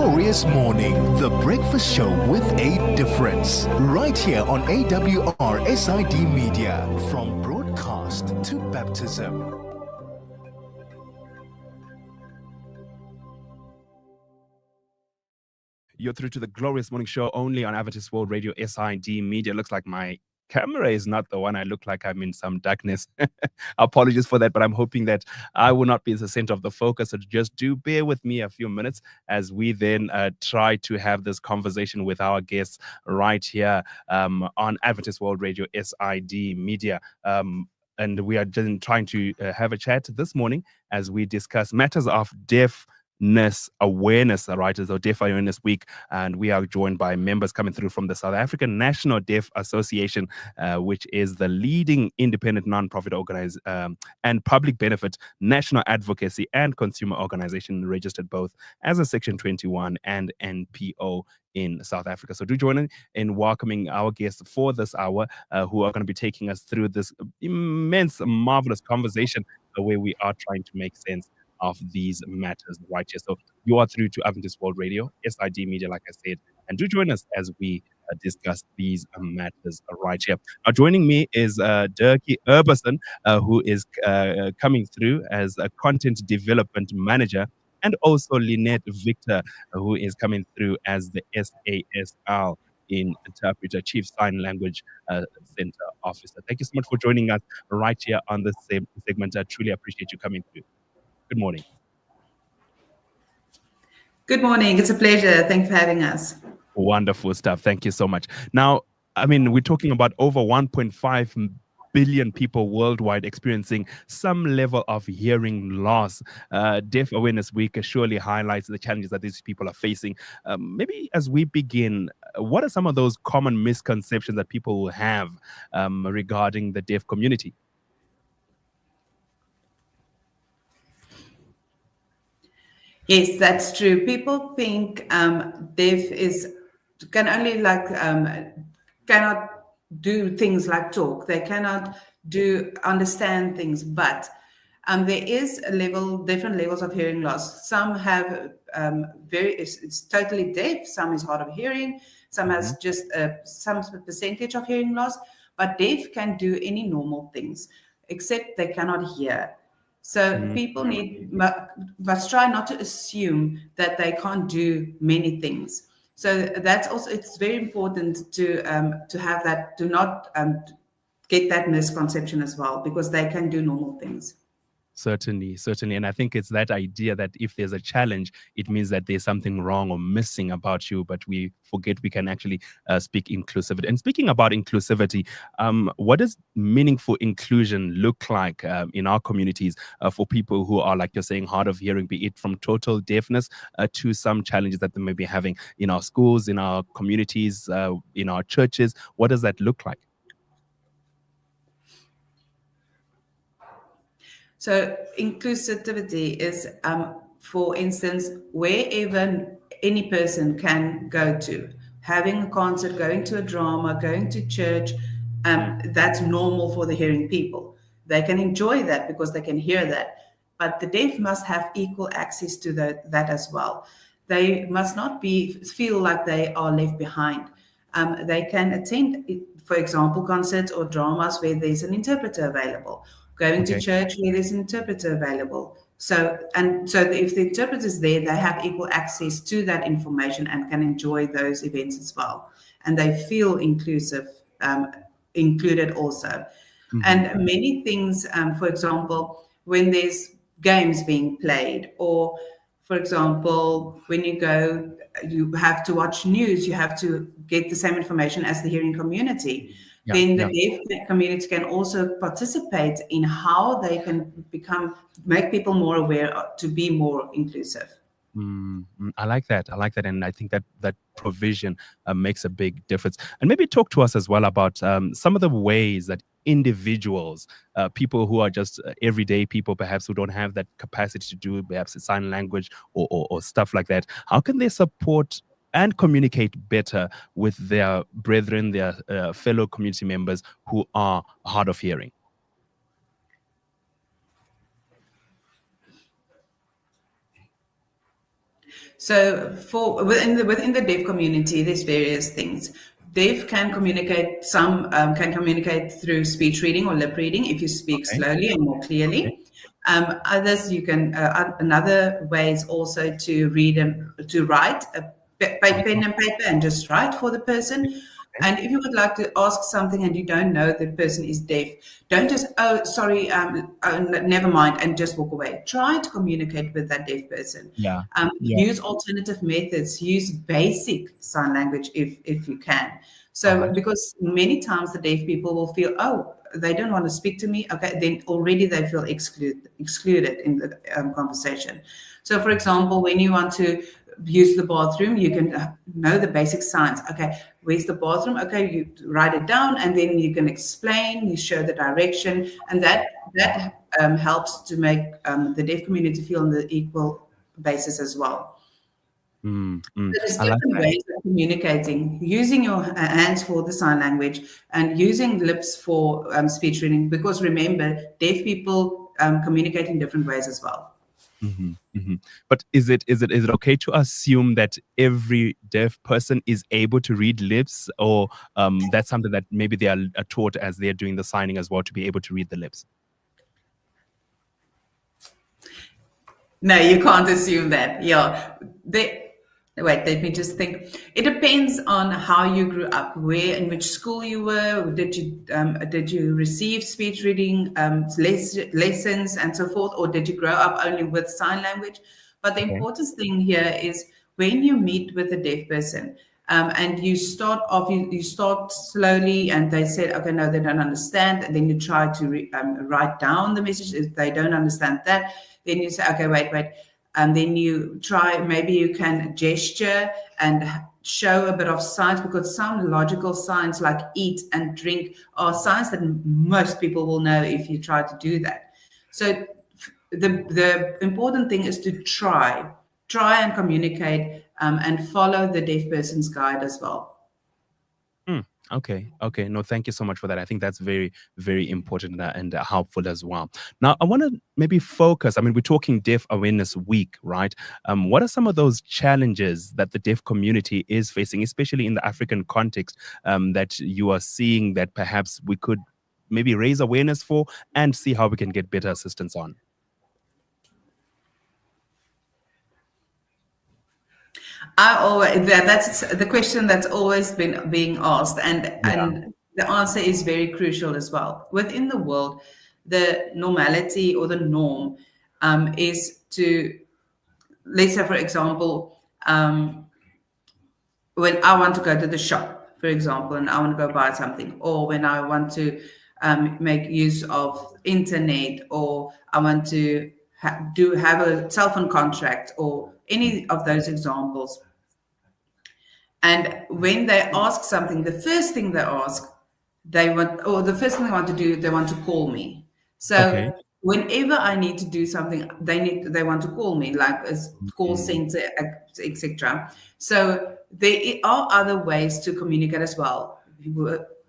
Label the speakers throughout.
Speaker 1: glorious morning. The breakfast show with a difference. Right here on AWR SIDmedia. From broadcast to baptism.
Speaker 2: You're through to the glorious morning show only on Adventist World Radio SIDmedia. Looks like my camera is not the one. I look like I'm in some darkness. Apologies for that, but I'm hoping that I will not be the center of the focus. So just do bear with me a few minutes as we then try to have this conversation with our guests right here on Adventist World Radio SIDmedia. And we are just trying to have a chat this morning as we discuss matters of deafness awareness, right? So Deaf Awareness Week, and we are joined by members coming through from the South African National Deaf Association, which is the leading independent non-profit and public benefit national advocacy and consumer organization, registered both as a Section 21 and NPO in South Africa. So do join in welcoming our guests for this hour, who are going to be taking us through this immense, marvelous conversation where we are trying to make sense of these matters right here. So you are through to Adventist World Radio, SIDmedia, like I said, and do join us as we discuss these matters right here. Now, joining me is Dirkie Urberson, who is coming through as a content development manager, and also Lynette Victor, who is coming through as the SASL interpreter, Chief Sign Language Center Officer. Thank you so much for joining us right here on this segment. I truly appreciate you coming through. Good morning.
Speaker 3: Good morning. It's a pleasure. Thanks for having us.
Speaker 2: Wonderful stuff. Thank you so much. Now, I mean, we're talking about over 1.5 billion people worldwide experiencing some level of hearing loss. Deaf Awareness Week surely highlights the challenges that these people are facing. Maybe as we begin, what are some of those common misconceptions that people will have regarding the deaf community?
Speaker 3: Yes, that's true. People think deaf can only cannot do things like talk. They cannot understand things, but there is different levels of hearing loss. Some have it's totally deaf. Some is hard of hearing. Some has just some percentage of hearing loss. But deaf can do any normal things, except they cannot hear. So people must try not to assume that they can't do many things. So that's also, it's very important to have that, to not get that misconception as well, because they can do normal things.
Speaker 2: Certainly. And I think it's that idea that if there's a challenge, it means that there's something wrong or missing about you, but we forget we can actually speak inclusivity. And speaking about inclusivity, what does meaningful inclusion look like in our communities for people who are, like you're saying, hard of hearing, be it from total deafness to some challenges that they may be having in our schools, in our communities, in our churches? What does that look like?
Speaker 3: So inclusivity is, for instance, wherever any person can go to, having a concert, going to a drama, going to church, that's normal for the hearing people. They can enjoy that because they can hear that. But the deaf must have equal access to that as well. They must not feel like they are left behind. They can attend, for example, concerts or dramas where there's an interpreter available. Going to church where there's an interpreter available. So if the interpreter is there, they have equal access to that information and can enjoy those events as well. And they feel included also. And many things, for example, when there's games being played, or for example, when you have to watch news, you have to get the same information as the hearing community. Then the deaf community can also participate in how they can make people more aware to be more inclusive.
Speaker 2: I like that. And I think that provision makes a big difference. And maybe talk to us as well about some of the ways that individuals, people who are just everyday people, perhaps who don't have that capacity to do perhaps sign language or stuff like that, how can they support and communicate better with their brethren, their fellow community members who are hard of hearing?
Speaker 3: So for within the deaf community, there's various things. Deaf can communicate. Some can communicate through speech reading or lip reading if you speak
Speaker 2: Okay.
Speaker 3: slowly and more
Speaker 2: Okay.
Speaker 3: clearly. Others you can. Another way is also to read and to write pen and paper and just write for the person.
Speaker 2: Okay.
Speaker 3: And if you would like to ask something and you don't know the person is deaf, don't just, oh, sorry, never mind, and just walk away. Try to communicate with that deaf person.
Speaker 2: Yeah. Yeah.
Speaker 3: Use alternative methods, use basic sign language if you can.
Speaker 2: All
Speaker 3: So,
Speaker 2: right.
Speaker 3: because many times the deaf people will feel, oh, they don't want to speak to me. Okay, then already they feel excluded in the conversation. So, for example, when you want to use the bathroom, you can know the basic signs. Okay, where's the bathroom? Okay, you write it down, and then you can explain. You show the direction, and that helps to make the deaf community feel on the equal basis as well. There's
Speaker 2: I like
Speaker 3: different
Speaker 2: that.
Speaker 3: ways of communicating, using your hands for the sign language and using lips for speech reading, because remember, deaf people communicate in different ways as well.
Speaker 2: But is it okay to assume that every deaf person is able to read lips, or that's something that maybe they are taught as they're doing the signing as well to be able to read the lips?
Speaker 3: No, you can't assume that. Yeah. Wait, let me just think. It depends on how you grew up, where in which school you were. Did you receive speech reading lessons and so forth, or did you grow up only with sign language? But the
Speaker 2: Okay.
Speaker 3: important thing here is when you meet with a deaf person, and you start off, you start slowly, and they said, okay, no, they don't understand. And then you try to write down the message. If they don't understand that, then you say, okay, wait. And then you try, maybe you can gesture and show a bit of signs, because some logical signs like eat and drink are signs that most people will know if you try to do that. So the important thing is to try and communicate, and follow the deaf person's guide as well.
Speaker 2: Mm, okay. No, thank you so much for that. I think that's very, very important and helpful as well. Now, I want to maybe focus. I mean, we're talking Deaf Awareness Week, right? What are some of those challenges that the deaf community is facing, especially in the African context, that you are seeing that perhaps we could maybe raise awareness for and see how we can get better assistance on?
Speaker 3: That's the question that's always been being asked, and
Speaker 2: Yeah.
Speaker 3: the answer is very crucial as well. Within the world, the normality or the norm is to, let's say, for example, when I want to go to the shop, for example, and I want to go buy something, or when I want to make use of internet, or I want to have a cell phone contract, or any of those examples. And when they ask something, the first thing they ask, the first thing they want to do, they want to call me.
Speaker 2: Okay.
Speaker 3: So whenever I need to do something, they want to call me, like a call
Speaker 2: Mm,
Speaker 3: center, etc. So there are other ways to communicate as well.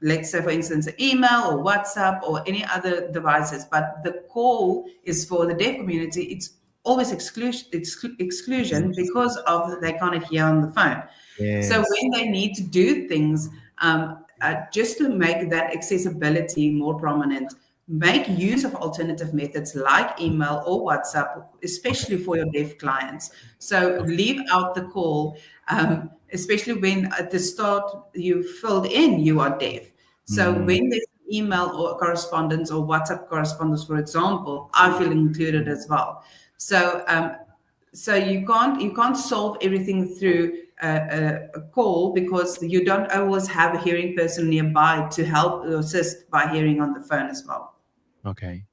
Speaker 3: Let's say, for instance, email or WhatsApp or any other devices. But the call is for the deaf community. It's always exclusion because of they can't hear on the phone. So
Speaker 2: yes.
Speaker 3: when they need to do things, just to make that accessibility more prominent, make use of alternative methods like email or WhatsApp,
Speaker 2: Okay.
Speaker 3: especially for your deaf clients. So leave out the call, especially when at the start you filled in you are deaf. So
Speaker 2: Mm,
Speaker 3: when there's email or correspondence or WhatsApp correspondence, for example, I feel included as well. So so you can't solve everything through a call, because you don't always have a hearing person nearby to help or assist by hearing on the phone as well.
Speaker 2: okay.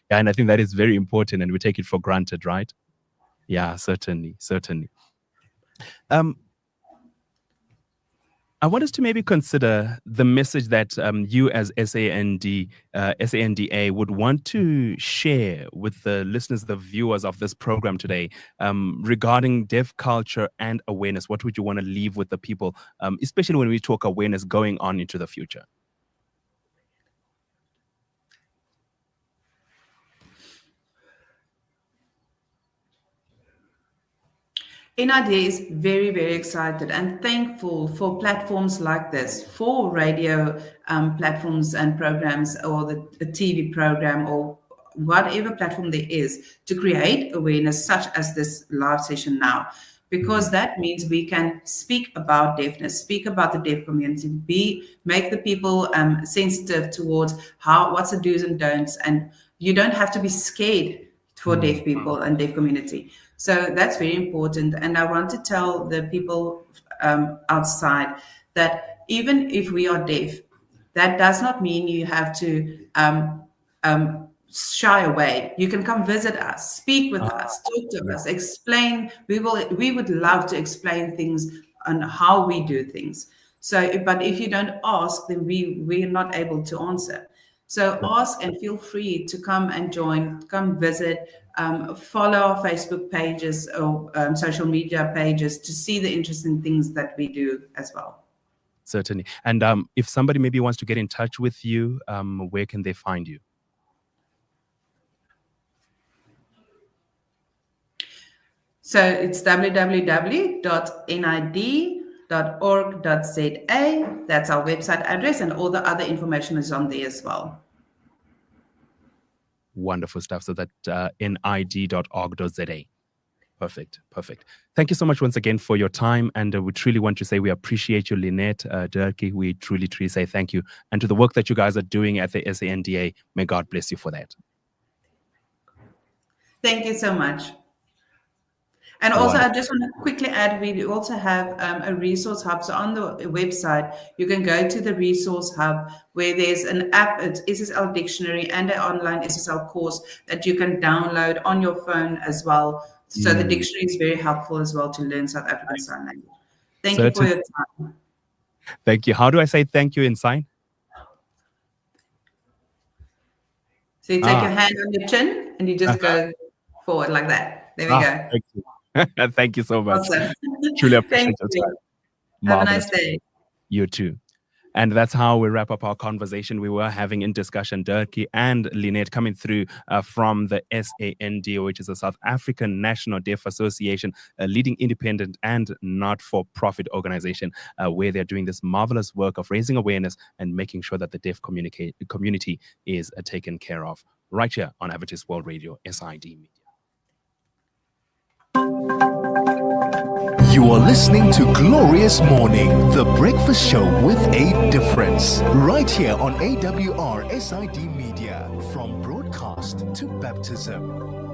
Speaker 2: Yeah, and I think that is very important, and we take it for granted, right? Yeah, certainly. Um, I want us to maybe consider the message that you as SANDA would want to share with the listeners, the viewers of this program today, regarding deaf culture and awareness. What would you want to leave with the people, especially when we talk awareness going on into the future?
Speaker 3: NID is very, very excited and thankful for platforms like this, for radio platforms and programs, or the TV program, or whatever platform there is, to create awareness such as this live session now. Because that means we can speak about deafness, speak about the deaf community, make the people sensitive towards what's the do's and don'ts, and you don't have to be scared for deaf people and deaf community. So that's very important. And I want to tell the people outside that even if we are deaf, that does not mean you have to shy away. You can come visit us, speak with us, talk to us, explain. We would love to explain things on how we do things. So, but if you don't ask, then we're not able to answer. So ask and feel free to come and join, come visit, follow our Facebook pages or social media pages to see the interesting things that we do as well.
Speaker 2: Certainly. And if somebody maybe wants to get in touch with you, where can they find you?
Speaker 3: So it's www.nid.org.za. That's our website address, and all the other information is on there as well.
Speaker 2: Wonderful stuff. So that nid.org.za. Perfect. Thank you so much once again for your time. And we truly want to say we appreciate you, Lynette, Dirkie. We truly say thank you. And to the work that you guys are doing at the SANDA, may God bless you for that.
Speaker 3: Thank you so much. And also, I just want to quickly add, we also have a resource hub. So on the website, you can go to the resource hub where there's an app, it's SSL Dictionary, and an online SSL course that you can download on your phone as well. So the dictionary is very helpful as well to learn South African Sign Language. Thank you for your time.
Speaker 2: Thank you. How do I say thank you in sign?
Speaker 3: So you take your hand on your chin and you just go forward like that. There we go.
Speaker 2: Thank you. Thank you so much.
Speaker 3: Awesome.
Speaker 2: Truly appreciate
Speaker 3: Thank
Speaker 2: it.
Speaker 3: you. Have a nice day.
Speaker 2: You too. And that's how we wrap up our conversation we were having in discussion. Dirkie and Lynette coming through from the SANDA, which is the South African National Deaf Association, a leading independent and not-for-profit organization where they're doing this marvelous work of raising awareness and making sure that the deaf community is taken care of. Right here on Adventist World Radio, SID Media.
Speaker 1: You are listening to Glorious Morning, the breakfast show with a difference. Right here on AWR SID Media, from broadcast to baptism.